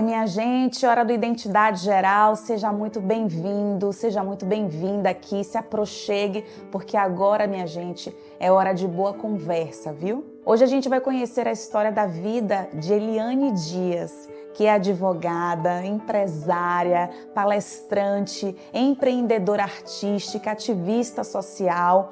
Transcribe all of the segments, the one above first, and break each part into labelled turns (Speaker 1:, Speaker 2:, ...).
Speaker 1: Oi, minha gente, hora do Identidade Geral, seja muito bem-vindo, seja muito bem-vinda aqui, se aproxime, porque agora, minha gente, é hora de boa conversa, viu? Hoje a gente vai conhecer a história da vida de Eliane Dias, que é advogada, empresária, palestrante, empreendedora artística, ativista social.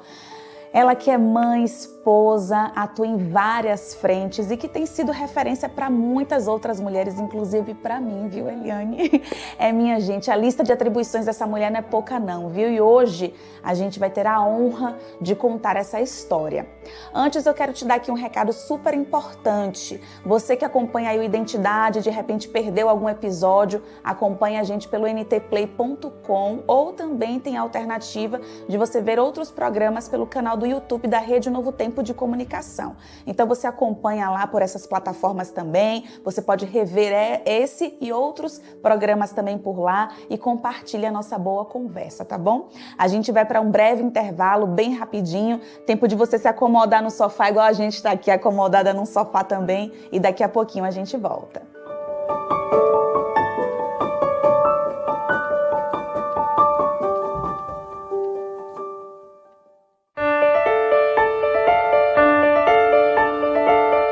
Speaker 1: Ela que é mãe, esposa, atua em várias frentes e que tem sido referência para muitas outras mulheres, inclusive para mim, viu, Eliane? É, minha gente, a lista de atribuições dessa mulher não é pouca não, viu? E hoje a gente vai ter a honra de contar essa história. Antes eu quero te dar aqui um recado super importante. Você que acompanha aí o Identidade, de repente perdeu algum episódio, acompanha a gente pelo ntplay.com ou também tem a alternativa de você ver outros programas pelo canal do YouTube da Rede Novo Tempo de Comunicação. Então você acompanha lá por essas plataformas também, você pode rever esse e outros programas também por lá e compartilha a nossa boa conversa, tá bom? A gente vai para um breve intervalo, bem rapidinho, tempo de você se acomodar no sofá, igual a gente está aqui acomodada num sofá também, e daqui a pouquinho a gente volta.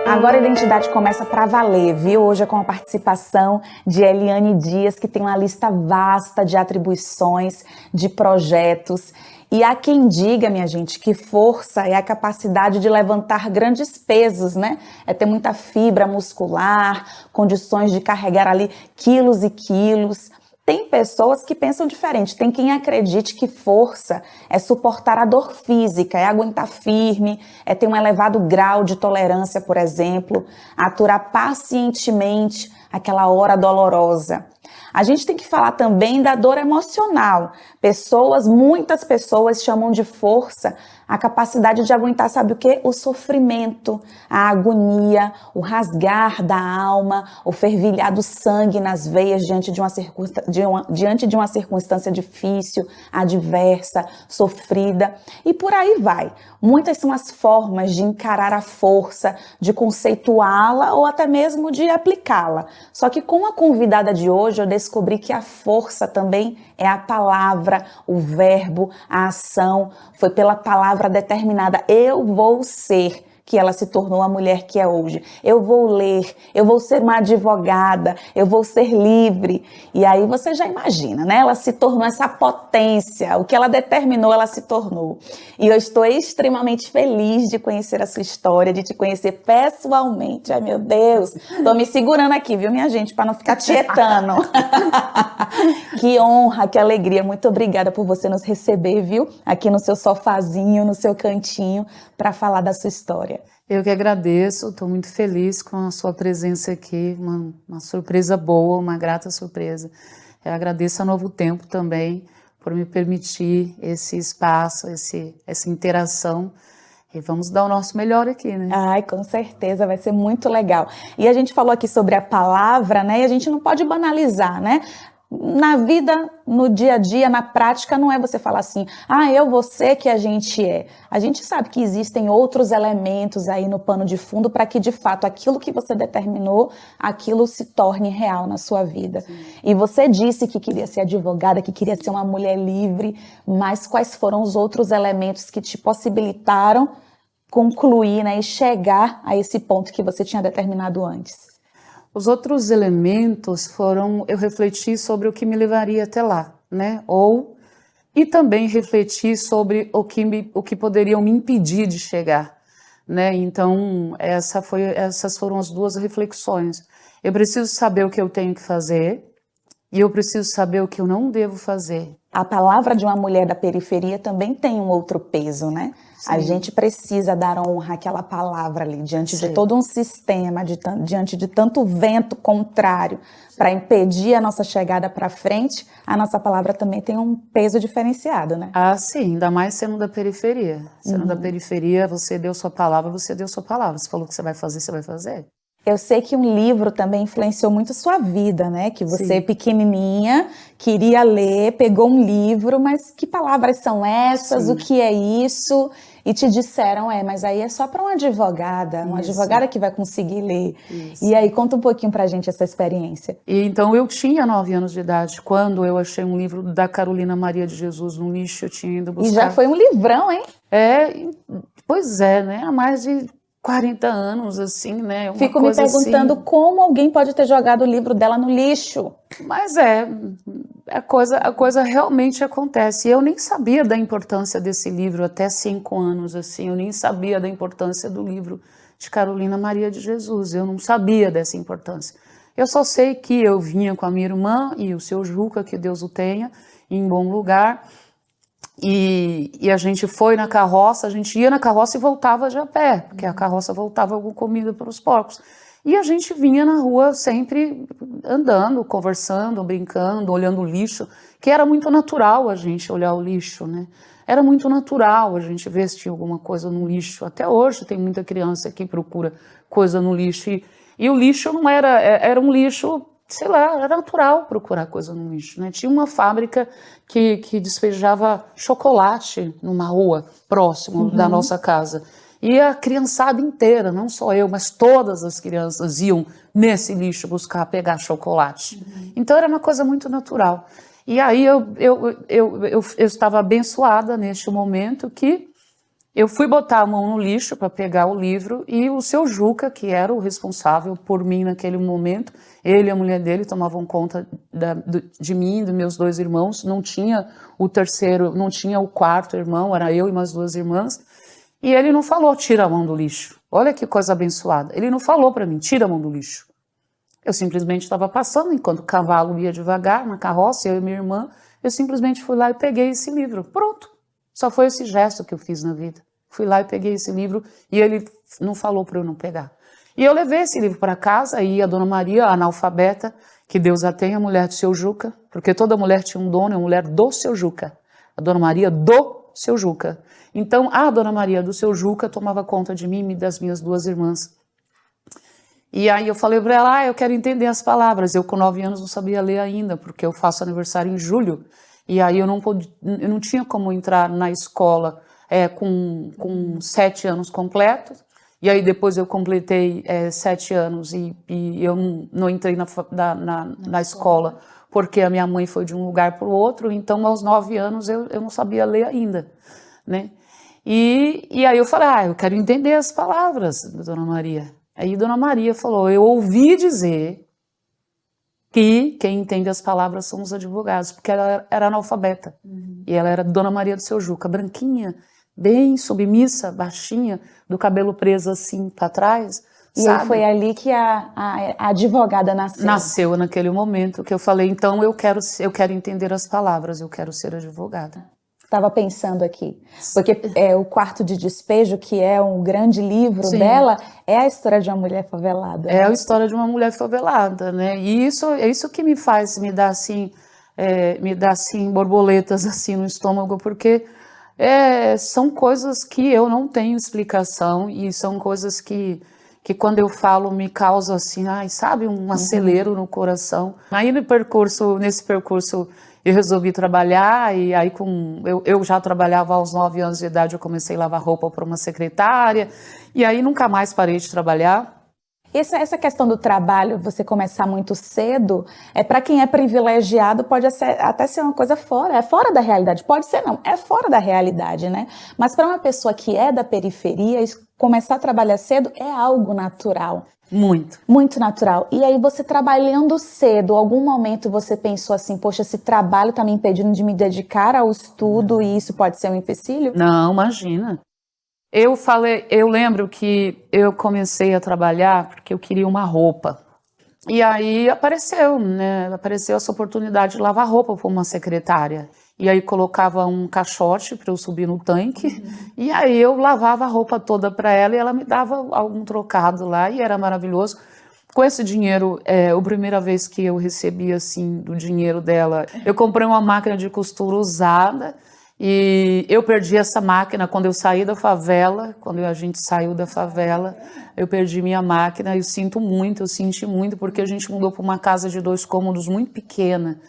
Speaker 1: Agora a identidade começa para valer, viu? Hoje é com a participação de Eliane Dias, que tem uma lista vasta de atribuições, de projetos. E há quem diga, minha gente, que força é a capacidade de levantar grandes pesos, né? É ter muita fibra muscular, condições de carregar ali quilos e quilos. Tem pessoas que pensam diferente, tem quem acredite que força é suportar a dor física, é aguentar firme, é ter um elevado grau de tolerância, por exemplo, aturar pacientemente aquela hora dolorosa. A gente tem que falar também da dor emocional. Muitas pessoas chamam de força a capacidade de aguentar, sabe o quê? O sofrimento, a agonia, o rasgar da alma, o fervilhar do sangue nas veias diante de uma circunstância difícil, adversa, sofrida, e por aí vai. Muitas são as formas de encarar a força, de conceituá-la ou até mesmo de aplicá-la. Só que com a convidada de hoje eu descobri que a força também é a palavra, o verbo, a ação. Foi pela palavra determinada, eu vou ser, que ela se tornou a mulher que é hoje. Eu vou ler, eu vou ser uma advogada, eu vou ser livre. E aí você já imagina, né? Ela se tornou essa potência, o que ela determinou, ela se tornou. E eu estou extremamente feliz de conhecer a sua história, de te conhecer pessoalmente. Ai, meu Deus, tô me segurando aqui, viu, minha gente, para não ficar tietando. Que honra, que alegria. Muito obrigada por você nos receber, viu? Aqui no seu sofazinho, no seu cantinho, para falar da sua história.
Speaker 2: Eu que agradeço, estou muito feliz com a sua presença aqui, uma surpresa boa, uma grata surpresa. Eu agradeço a Novo Tempo também por me permitir esse espaço, essa interação. E vamos dar o nosso melhor aqui, né?
Speaker 1: Ai, com certeza, vai ser muito legal. E a gente falou aqui sobre a palavra, né? E a gente não pode banalizar, né? Na vida, no dia a dia, na prática, não é você falar assim, eu vou ser que a gente é. A gente sabe que existem outros elementos aí no pano de fundo para que, de fato, aquilo que você determinou, aquilo se torne real na sua vida. Sim. E você disse que queria ser advogada, que queria ser uma mulher livre, mas quais foram os outros elementos que te possibilitaram concluir, né, e chegar a esse ponto que você tinha determinado antes?
Speaker 2: Os outros elementos foram eu refletir sobre o que me levaria até lá, né? E também refletir sobre o que poderiam me impedir de chegar, né? Então, essas foram as duas reflexões. Eu preciso saber o que eu tenho que fazer e eu preciso saber o que eu não devo fazer.
Speaker 1: A palavra de uma mulher da periferia também tem um outro peso, né? Sim. A gente precisa dar honra àquela palavra ali, diante Sim. de todo um sistema, diante de tanto vento contrário, para impedir a nossa chegada para frente, a nossa palavra também tem um peso diferenciado, né?
Speaker 2: Ah, sim, ainda mais sendo da periferia. Sendo da periferia, você deu sua palavra, você deu sua palavra. Você falou que você vai fazer, você vai fazer.
Speaker 1: Eu sei que um livro também influenciou muito a sua vida, né? Que você,
Speaker 2: Sim,
Speaker 1: pequenininha, queria ler, pegou um livro, mas que palavras são essas? O
Speaker 2: sim,
Speaker 1: que é isso? E te disseram, mas aí é só para uma
Speaker 2: isso,
Speaker 1: advogada que vai conseguir ler. E
Speaker 2: isso.
Speaker 1: aí, conta um pouquinho pra gente essa experiência.
Speaker 2: E então eu tinha 9 anos de idade quando eu achei um livro da Carolina Maria de Jesus no lixo, eu tinha ido
Speaker 1: E já
Speaker 2: buscar.
Speaker 1: foi um livrão, hein?
Speaker 2: É, pois é, né? Há mais de 40 anos, assim, né? Uma
Speaker 1: Fico me
Speaker 2: coisa
Speaker 1: perguntando
Speaker 2: assim.
Speaker 1: como alguém pode ter jogado o livro dela no lixo.
Speaker 2: Mas a coisa realmente acontece. Eu nem sabia da importância desse livro até 5 anos, assim. Eu nem sabia da importância do livro de Carolina Maria de Jesus. Eu não sabia dessa importância. Eu só sei que eu vinha com a minha irmã e o seu Juca, que Deus o tenha, em bom lugar. E a gente foi na carroça, a gente ia na carroça e voltava de a pé, porque a carroça voltava com comida para os porcos. E a gente vinha na rua sempre andando, conversando, brincando, olhando o lixo, que era muito natural a gente olhar o lixo, né? Era muito natural a gente ver se tinha alguma coisa no lixo. Até hoje tem muita criança que procura coisa no lixo. E o lixo não era, era um lixo, sei lá, era natural procurar coisa no lixo, né? Tinha uma fábrica que despejava chocolate numa rua próximo da nossa casa. E a criançada inteira, não só eu, mas todas as crianças iam nesse lixo buscar pegar chocolate. Então era uma coisa muito natural. E aí eu estava abençoada neste momento que eu fui botar a mão no lixo para pegar o livro e o seu Juca, que era o responsável por mim naquele momento, ele e a mulher dele tomavam conta de mim e dos meus 2 irmãos, não tinha o terceiro, não tinha o quarto irmão, era eu e mais 2 irmãs, e ele não falou, tira a mão do lixo. Olha que coisa abençoada. Ele não falou para mim, tira a mão do lixo. Eu simplesmente estava passando, enquanto o cavalo ia devagar na carroça, eu e minha irmã, eu simplesmente fui lá e peguei esse livro. Pronto. Só foi esse gesto que eu fiz na vida. Fui lá e peguei esse livro e ele não falou para eu não pegar. E eu levei esse livro para casa e a Dona Maria, a analfabeta, que Deus a tenha, a mulher do seu Juca, porque toda mulher tinha um dono, é a mulher do seu Juca. A Dona Maria do seu Juca. Então, a Dona Maria do seu Juca tomava conta de mim e das minhas 2 irmãs. E aí eu falei para ela, eu quero entender as palavras. Eu com 9 anos não sabia ler ainda, porque eu faço aniversário em julho. E aí eu não tinha como entrar na escola com 7 anos completos. E aí depois eu completei 7 anos e eu não entrei na escola, porque a minha mãe foi de um lugar para o outro. Então aos 9 anos eu não sabia ler ainda, né? E aí eu falei, eu quero entender as palavras, Dona Maria. Aí Dona Maria falou, eu ouvi dizer que quem entende as palavras são os advogados, porque ela era analfabeta. E ela era Dona Maria do seu Juca, branquinha, bem submissa, baixinha, do cabelo preso assim para trás,
Speaker 1: E aí
Speaker 2: sabe?
Speaker 1: foi ali que a advogada nasceu.
Speaker 2: Nasceu naquele momento que eu falei, então eu quero entender as palavras, eu quero ser advogada.
Speaker 1: Estava pensando aqui, porque o Quarto de Despejo, que é um grande livro
Speaker 2: Sim.
Speaker 1: dela, é a história de uma mulher favelada.
Speaker 2: É
Speaker 1: né?
Speaker 2: a história de uma mulher favelada, né? E é isso que me faz me dar assim borboletas assim no estômago, porque são coisas que eu não tenho explicação e são coisas que quando eu falo me causam assim, sabe, um acelero no coração. Aí nesse percurso eu resolvi trabalhar e aí eu já trabalhava aos 9 anos de idade, eu comecei a lavar roupa para uma secretária e aí nunca mais parei de trabalhar.
Speaker 1: Essa questão do trabalho, você começar muito cedo, para quem é privilegiado, pode até ser uma coisa fora da realidade. Pode ser não, é fora da realidade, né? Mas para uma pessoa que é da periferia, começar a trabalhar cedo é algo natural.
Speaker 2: Muito.
Speaker 1: Muito natural. E aí você trabalhando cedo, algum momento você pensou assim, poxa, esse trabalho está me impedindo de me dedicar ao estudo e isso pode ser um empecilho?
Speaker 2: Não, imagina. Eu lembro que eu comecei a trabalhar porque eu queria uma roupa. E aí apareceu essa oportunidade de lavar roupa para uma secretária. E aí colocava um caixote para eu subir no tanque. E aí eu lavava a roupa toda para ela e ela me dava algum trocado lá e era maravilhoso. Com esse dinheiro, a primeira vez que eu recebi assim do dinheiro dela, eu comprei uma máquina de costura usada. E eu perdi essa máquina quando eu saí da favela, quando a gente saiu da favela, eu perdi minha máquina. Eu sinto muito, eu senti muito, porque a gente mudou para uma casa de 2 cômodos muito pequena.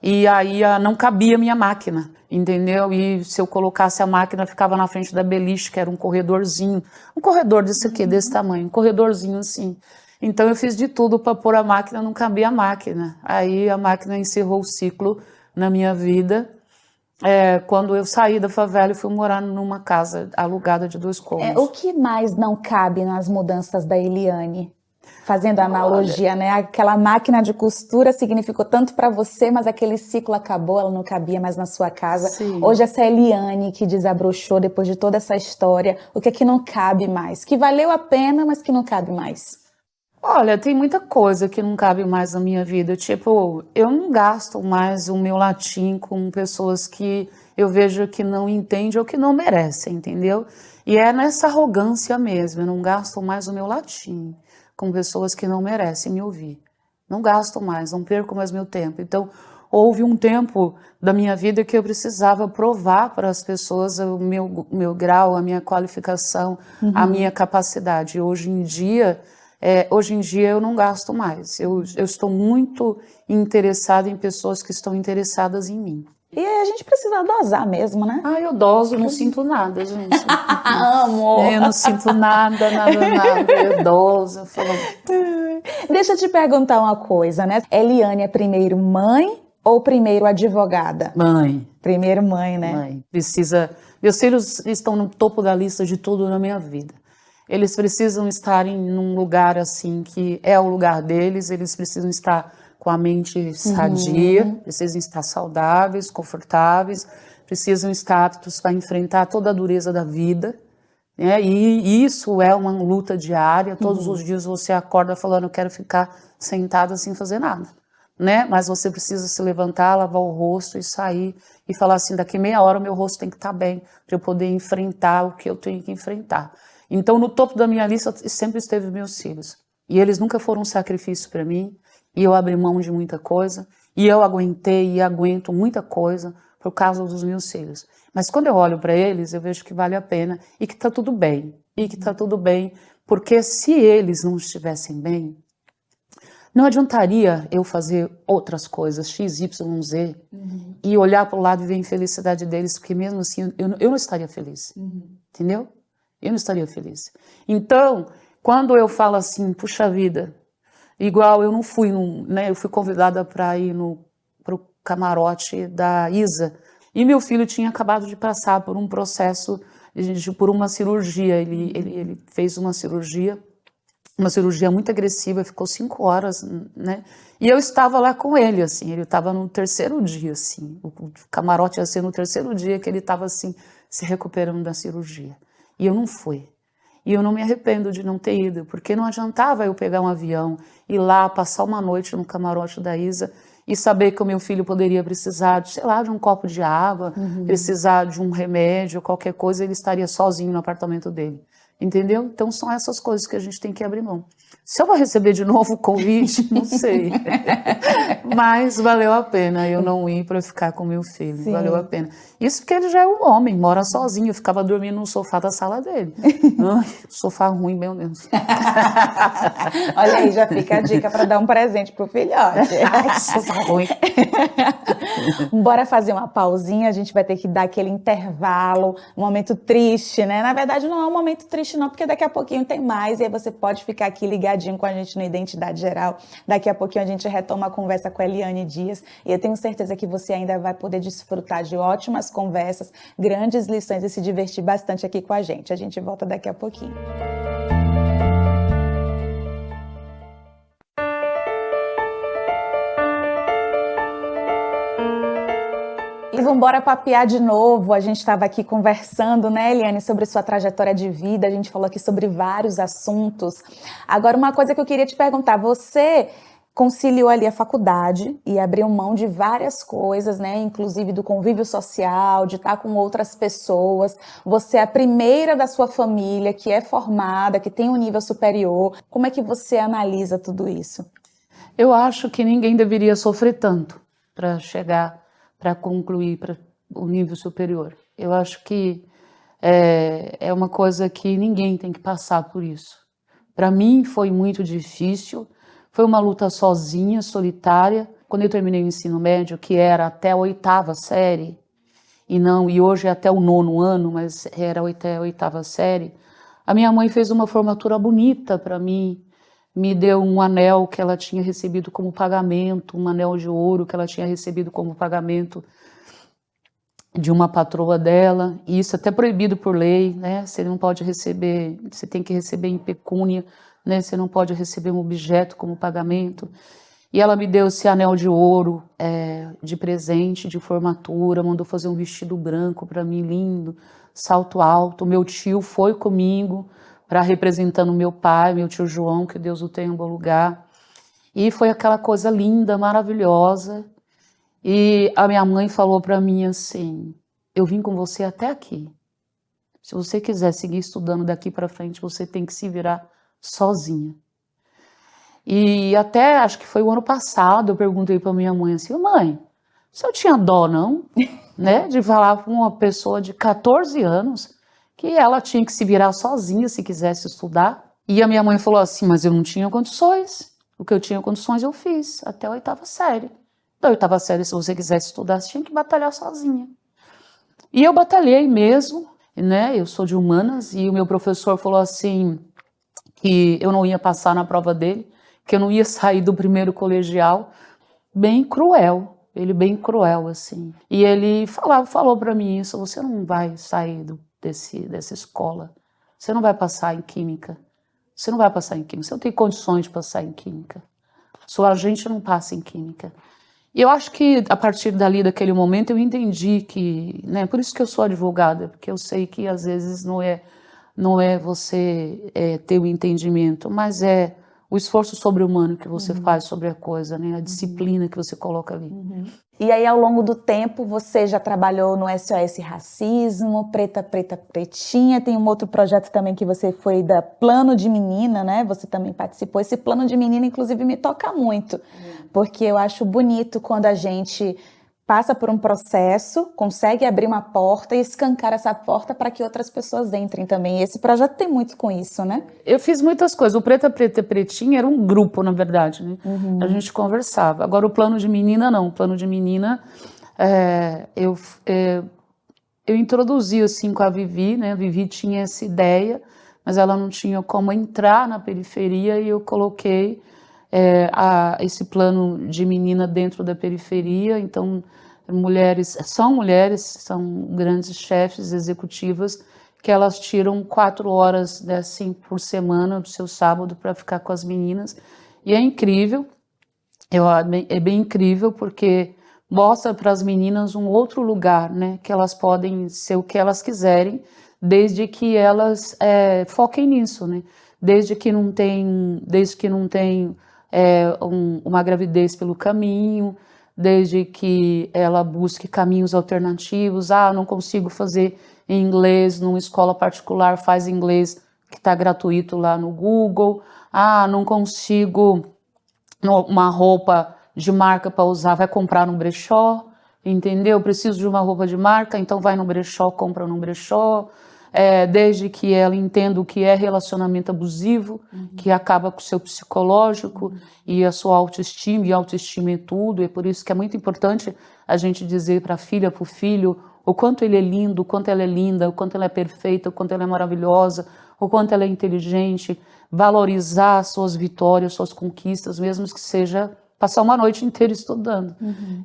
Speaker 2: E aí não cabia minha máquina, entendeu? E se eu colocasse a máquina, ficava na frente da beliche, que era um corredorzinho. Um corredor desse aqui, desse tamanho, um corredorzinho assim. Então eu fiz de tudo para pôr a máquina, não cabia a máquina. Aí a máquina encerrou o ciclo na minha vida. Quando eu saí da favela e fui morar numa casa alugada de 2 cômodos.
Speaker 1: O que mais não cabe nas mudanças da Eliane? Fazendo a analogia, né? Aquela máquina de costura significou tanto para você, mas aquele ciclo acabou, ela não cabia mais na sua casa.
Speaker 2: Sim.
Speaker 1: Hoje essa Eliane que desabrochou depois de toda essa história, o que é que não cabe mais? Que valeu a pena, mas que não cabe mais?
Speaker 2: Olha, tem muita coisa que não cabe mais na minha vida. Tipo, eu não gasto mais o meu latim com pessoas que eu vejo que não entendem ou que não merecem, entendeu? E é nessa arrogância mesmo. Eu não gasto mais o meu latim com pessoas que não merecem me ouvir. Não gasto mais, não perco mais meu tempo. Então, houve um tempo da minha vida que eu precisava provar para as pessoas o meu grau, a minha qualificação, a minha capacidade. Hoje em dia eu não gasto mais. Eu estou muito interessada em pessoas que estão interessadas em mim.
Speaker 1: E aí a gente precisa dosar mesmo, né?
Speaker 2: Eu doso, não sinto nada, gente.
Speaker 1: Amo!
Speaker 2: Eu não sinto nada. Eu doso.
Speaker 1: Deixa eu te perguntar uma coisa, né? Eliane é primeiro mãe ou primeiro advogada?
Speaker 2: Mãe.
Speaker 1: Primeiro mãe, né?
Speaker 2: Mãe. Meus filhos estão no topo da lista de tudo na minha vida. Eles precisam estar num lugar assim que é o lugar deles, eles precisam estar com a mente sadia, precisam estar saudáveis, confortáveis, precisam estar aptos para enfrentar toda a dureza da vida, né? E isso é uma luta diária. Todos os dias você acorda falando, eu quero ficar sentada sem fazer nada, né? Mas você precisa se levantar, lavar o rosto e sair e falar assim, daqui meia hora o meu rosto tem que estar bem para eu poder enfrentar o que eu tenho que enfrentar. Então, no topo da minha lista sempre esteve meus filhos. E eles nunca foram um sacrifício para mim. E eu abri mão de muita coisa. E eu aguentei e aguento muita coisa por causa dos meus filhos. Mas quando eu olho para eles, eu vejo que vale a pena e que está tudo bem. E que está tudo bem, porque se eles não estivessem bem, não adiantaria eu fazer outras coisas, X, Y, Z, e olhar para o lado e ver a infelicidade deles, porque mesmo assim eu não estaria feliz. Entendeu? Eu não estaria feliz. Então, quando eu falo assim, puxa vida, igual eu não fui, eu fui convidada para ir pro camarote da Isa, e meu filho tinha acabado de passar por um processo, por uma cirurgia. Ele fez uma cirurgia muito agressiva, ficou 5 horas, né? E eu estava lá com ele, assim, ele estava no 3º dia, assim, o camarote ia ser no 3º dia que ele estava, assim, se recuperando da cirurgia. E eu não fui. E eu não me arrependo de não ter ido, porque não adiantava eu pegar um avião, ir lá, passar uma noite no camarote da Isa e saber que o meu filho poderia precisar, sei lá, de um copo de água, precisar de um remédio, qualquer coisa, ele estaria sozinho no apartamento dele. Entendeu? Então são essas coisas que a gente tem que abrir mão. Se eu vou receber de novo o convite, não sei. Mas valeu a pena eu não ir para ficar com meu filho. Sim. Valeu a pena. Isso porque ele já é um homem, mora sozinho. Eu ficava dormindo no sofá da sala dele. Ai, sofá ruim, meu Deus.
Speaker 1: Olha aí, já fica a dica para dar um presente pro filhote.
Speaker 2: Ai, sofá ruim.
Speaker 1: Bora fazer uma pausinha, a gente vai ter que dar aquele intervalo, um momento triste, né? Na verdade não é um momento triste não, porque daqui a pouquinho tem mais e aí você pode ficar aqui ligadinho com a gente no Identidade Geral. Daqui a pouquinho a gente retoma a conversa com a Eliane Dias e eu tenho certeza que você ainda vai poder desfrutar de ótimas conversas, grandes lições e se divertir bastante aqui com a gente. A gente volta daqui a pouquinho. E vamos embora papear de novo. A gente estava aqui conversando, né, Eliane, sobre sua trajetória de vida. A gente falou aqui sobre vários assuntos. Agora, uma coisa que eu queria te perguntar. Você conciliou ali a faculdade e abriu mão de várias coisas, né, inclusive do convívio social, de estar com outras pessoas. Você é a primeira da sua família que é formada, que tem um nível superior. Como é que você analisa tudo isso?
Speaker 2: Eu acho que ninguém deveria sofrer tanto para chegar, para concluir, o nível superior. Eu acho que é uma coisa que ninguém tem que passar por isso. Para mim foi muito difícil, foi uma luta sozinha, solitária. Quando eu terminei o ensino médio, que era até a 8ª série, e hoje é até o 9º ano, mas era até a 8ª série, a minha mãe fez uma formatura bonita para mim, me deu um anel que ela tinha recebido como pagamento, um anel de ouro que ela tinha recebido como pagamento de uma patroa dela, e isso é até proibido por lei, né? Você não pode receber, você tem que receber em pecúnia, né? Você não pode receber um objeto como pagamento. E ela me deu esse anel de ouro de presente, de formatura, mandou fazer um vestido branco para mim, lindo, salto alto. Meu tio foi comigo, para representando meu pai, meu tio João, que Deus o tenha em bom lugar. E foi aquela coisa linda, maravilhosa. E a minha mãe falou para mim assim: eu vim com você até aqui. Se você quiser seguir estudando daqui para frente, você tem que se virar sozinha. E até, acho que foi o ano passado, eu perguntei para minha mãe assim: mãe, você não tinha dó não, né, de falar para uma pessoa de 14 anos que ela tinha que se virar sozinha se quisesse estudar? E a minha mãe falou assim: mas eu não tinha condições, o que eu tinha condições eu fiz, até a 8ª série. Da 8ª série, se você quisesse estudar, você tinha que batalhar sozinha. E eu batalhei mesmo, né, eu sou de humanas, e o meu professor falou assim, que eu não ia passar na prova dele, que eu não ia sair do primeiro colegial, bem cruel, ele bem cruel, assim. E ele falou para mim isso: você não vai sair dessa escola, você não vai passar em química, você não vai passar em química, você não tem condições de passar em química, sua gente não passa em química. E eu acho que a partir dali, daquele momento, eu entendi que, né, por isso que eu sou advogada, porque eu sei que às vezes não é você ter o entendimento, mas é o esforço sobre-humano que você faz sobre a coisa, né? A disciplina que você coloca ali.
Speaker 1: E aí, ao longo do tempo, você já trabalhou no SOS Racismo, Preta, Preta, Pretinha, tem um outro projeto também que você foi da Plano de Menina, né? Você também participou. Esse Plano de Menina, inclusive, me toca muito, porque eu acho bonito quando a gente passa por um processo, consegue abrir uma porta e escancar essa porta para que outras pessoas entrem também. E esse projeto tem muito com isso, né?
Speaker 2: Eu fiz muitas coisas. O Preta, Preta, Pretinha era um grupo, na verdade, né? A gente conversava. Agora, o Plano de Menina, não. O Plano de Menina, eu introduzi, assim, com a Vivi, né? A Vivi tinha essa ideia, mas ela não tinha como entrar na periferia, e eu coloquei esse plano de menina dentro da periferia. Então, são grandes chefes executivas, que elas tiram 4 horas, né, assim, por semana do seu sábado para ficar com as meninas. E é incrível, é bem incrível, porque mostra para as meninas um outro lugar, né, que elas podem ser o que elas quiserem, desde que elas foquem nisso, né, desde que não tem uma gravidez pelo caminho, desde que ela busque caminhos alternativos. Não consigo fazer em inglês numa escola particular, faz inglês que está gratuito lá no Google. Não consigo uma roupa de marca para usar, vai comprar no brechó, entendeu? Preciso de uma roupa de marca, então vai no brechó, compra no brechó. Desde que ela entenda o que é relacionamento abusivo, que acaba com o seu psicológico e a sua autoestima, e autoestima é tudo. É por isso que é muito importante a gente dizer para a filha, para o filho, o quanto ele é lindo, o quanto ela é linda, o quanto ela é perfeita, o quanto ela é maravilhosa, o quanto ela é inteligente, valorizar suas vitórias, suas conquistas, mesmo que seja passar uma noite inteira estudando,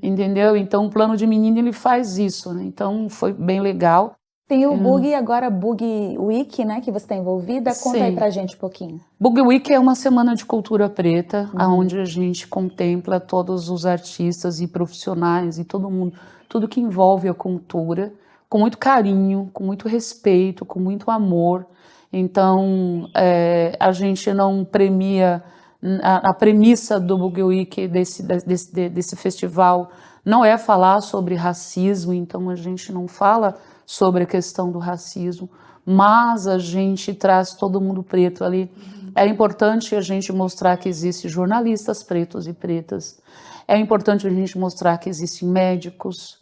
Speaker 2: entendeu? Então, o Plano de Menina, ele faz isso, né? Então, foi bem legal.
Speaker 1: Tem o Bug e agora Bug Week, né, que você está envolvida. Conta aí pra gente um pouquinho.
Speaker 2: Bug Week é uma semana de cultura preta, onde a gente contempla todos os artistas e profissionais e todo mundo, tudo que envolve a cultura, com muito carinho, com muito respeito, com muito amor. Então, a gente não premia, a premissa do Bug Week, desse festival, não é falar sobre racismo, então a gente não fala sobre a questão do racismo, mas a gente traz todo mundo preto ali. É importante a gente mostrar que existem jornalistas pretos e pretas, é importante a gente mostrar que existem médicos,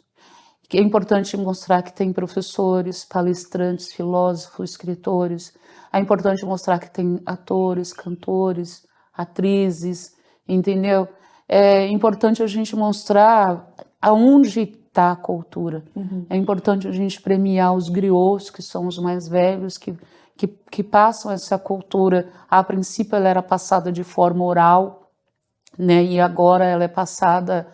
Speaker 2: que é importante mostrar que tem professores, palestrantes, filósofos, escritores. É importante mostrar que tem atores, cantores, atrizes, entendeu? É importante a gente mostrar aonde está a cultura. É importante a gente premiar os griots, que são os mais velhos, que passam essa cultura. A princípio ela era passada de forma oral, né? E agora ela é passada,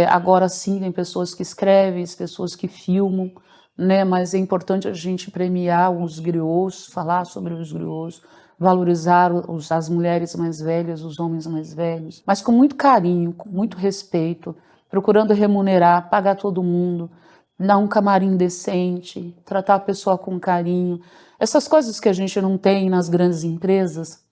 Speaker 2: agora sim tem pessoas que escrevem, pessoas que filmam, né? Mas é importante a gente premiar os griots, falar sobre os griots, valorizar as mulheres mais velhas, os homens mais velhos, mas com muito carinho, com muito respeito, procurando remunerar, pagar todo mundo, dar um camarim decente, tratar a pessoa com carinho. Essas coisas que a gente não tem nas grandes empresas,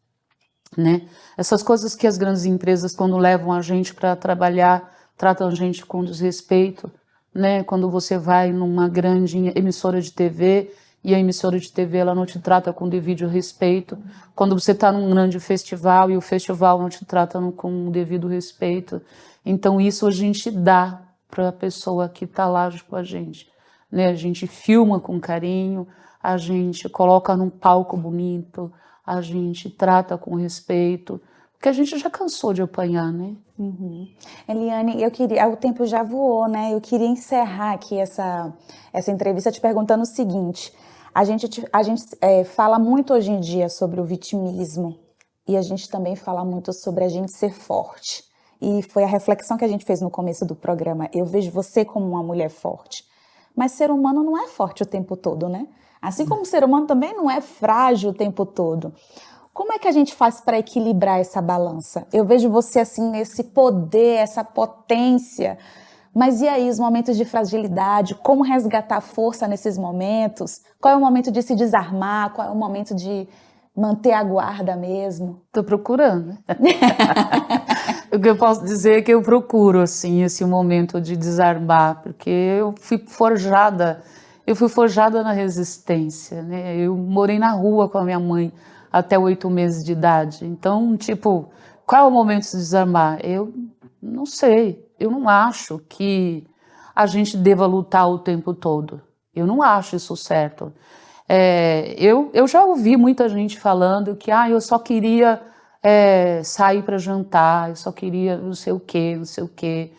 Speaker 2: né? Essas coisas que as grandes empresas, quando levam a gente para trabalhar, tratam a gente com desrespeito, né? Quando você vai numa grande emissora de TV e a emissora de TV ela não te trata com devido respeito, quando você está num grande festival e o festival não te trata com devido respeito, então isso a gente dá para a pessoa que está lá com a gente, né? A gente filma com carinho, a gente coloca num palco bonito, a gente trata com respeito, porque a gente já cansou de apanhar, né?
Speaker 1: Eliane, o tempo já voou, né? Eu queria encerrar aqui essa entrevista te perguntando o seguinte: a gente fala muito hoje em dia sobre o vitimismo e a gente também fala muito sobre a gente ser forte. E foi a reflexão que a gente fez no começo do programa. Eu vejo você como uma mulher forte, mas ser humano não é forte o tempo todo, né? Assim como o ser humano também não é frágil o tempo todo. Como é que a gente faz para equilibrar essa balança? Eu vejo você assim, nesse poder, essa potência, mas e aí os momentos de fragilidade? Como resgatar força nesses momentos? Qual é o momento de se desarmar? Qual é o momento de manter a guarda mesmo?
Speaker 2: Tô procurando. O que eu posso dizer é que eu procuro, assim, esse momento de desarmar, porque eu fui forjada na resistência, né? Eu morei na rua com a minha mãe até 8 meses de idade. Então, tipo, qual é o momento de se desarmar? Eu não sei. Eu não acho que a gente deva lutar o tempo todo. Eu não acho isso certo. Eu já ouvi muita gente falando que eu só queria sair para jantar, eu só queria não sei o quê, não sei o quê.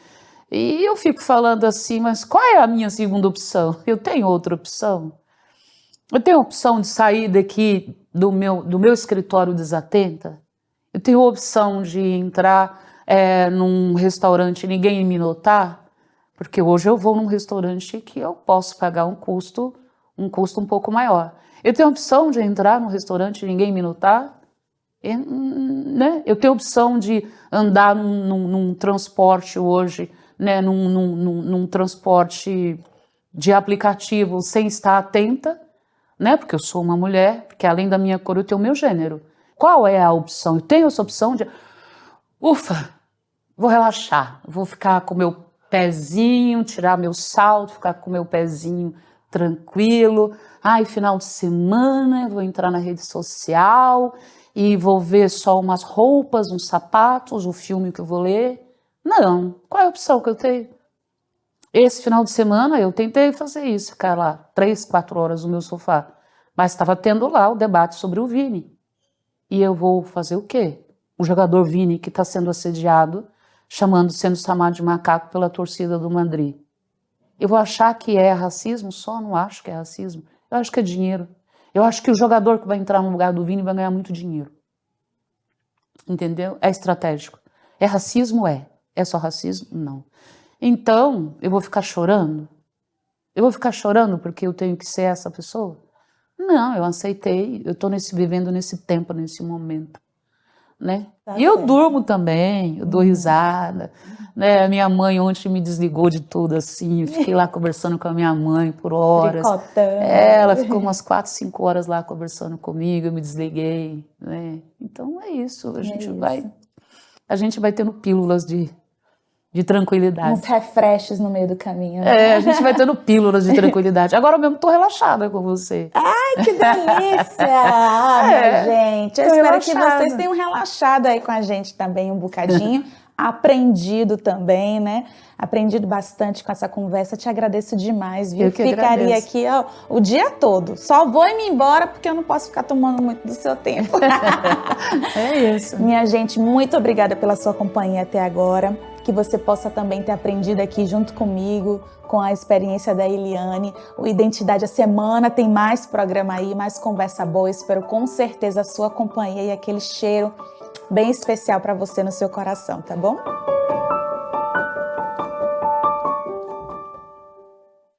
Speaker 2: E eu fico falando assim, mas qual é a minha segunda opção? Eu tenho outra opção? Eu tenho a opção de sair daqui do meu escritório desatenta? Eu tenho a opção de entrar num restaurante e ninguém me notar? Porque hoje eu vou num restaurante que eu posso pagar um custo um pouco maior. Eu tenho a opção de entrar num restaurante e ninguém me notar? Né? Eu tenho a opção de andar num transporte hoje, né? num transporte de aplicativo sem estar atenta, né? Porque eu sou uma mulher, porque além da minha cor eu tenho o meu gênero. Qual é a opção? Eu tenho essa opção de, vou relaxar, vou ficar com meu pezinho, tirar meu salto, ficar com meu pezinho tranquilo. Final de semana eu vou entrar na rede social e vou ver só umas roupas, uns sapatos, o filme que eu vou ler. Não, qual é a opção que eu tenho? Esse final de semana eu tentei fazer isso, ficar lá 3, 4 horas no meu sofá, mas estava tendo lá o debate sobre o Vini. E eu vou fazer o quê? O jogador Vini que está sendo assediado, sendo chamado de macaco pela torcida do Madrid. Eu vou achar que é racismo só? Não acho que é racismo. Eu acho que é dinheiro. Eu acho que o jogador que vai entrar no lugar do Vini vai ganhar muito dinheiro. Entendeu? É estratégico. É racismo? É. É só racismo? Não. Então, eu vou ficar chorando? Eu vou ficar chorando porque eu tenho que ser essa pessoa? Não, eu aceitei. Eu estou vivendo nesse tempo, nesse momento. Né? E eu durmo também, eu dou risada, né? A minha mãe ontem me desligou de tudo assim, eu fiquei lá conversando com a minha mãe por horas. Ela ficou umas 4, 5 horas lá conversando comigo, eu me desliguei, né? Então é isso, a gente vai tendo pílulas de tranquilidade.
Speaker 1: Uns refreshes no meio do caminho. Né?
Speaker 2: A gente vai tendo pílulas de tranquilidade. Agora mesmo tô relaxada com você.
Speaker 1: Ai, que delícia! Minha gente. Eu espero que vocês tenham relaxado aí com a gente também um bocadinho. aprendido também, né? Aprendido bastante com essa conversa. Te agradeço demais, viu?
Speaker 2: Eu que
Speaker 1: Ficaria
Speaker 2: agradeço.
Speaker 1: aqui, ó, o dia todo. Só vou me embora porque eu não posso ficar tomando muito do seu tempo.
Speaker 2: É isso.
Speaker 1: Minha gente, muito obrigada pela sua companhia até agora. Que você possa também ter aprendido aqui junto comigo, com a experiência da Eliane. O Identidade a Semana tem mais programa aí, mais conversa boa. Eu espero com certeza a sua companhia e aquele cheiro bem especial para você no seu coração, tá bom?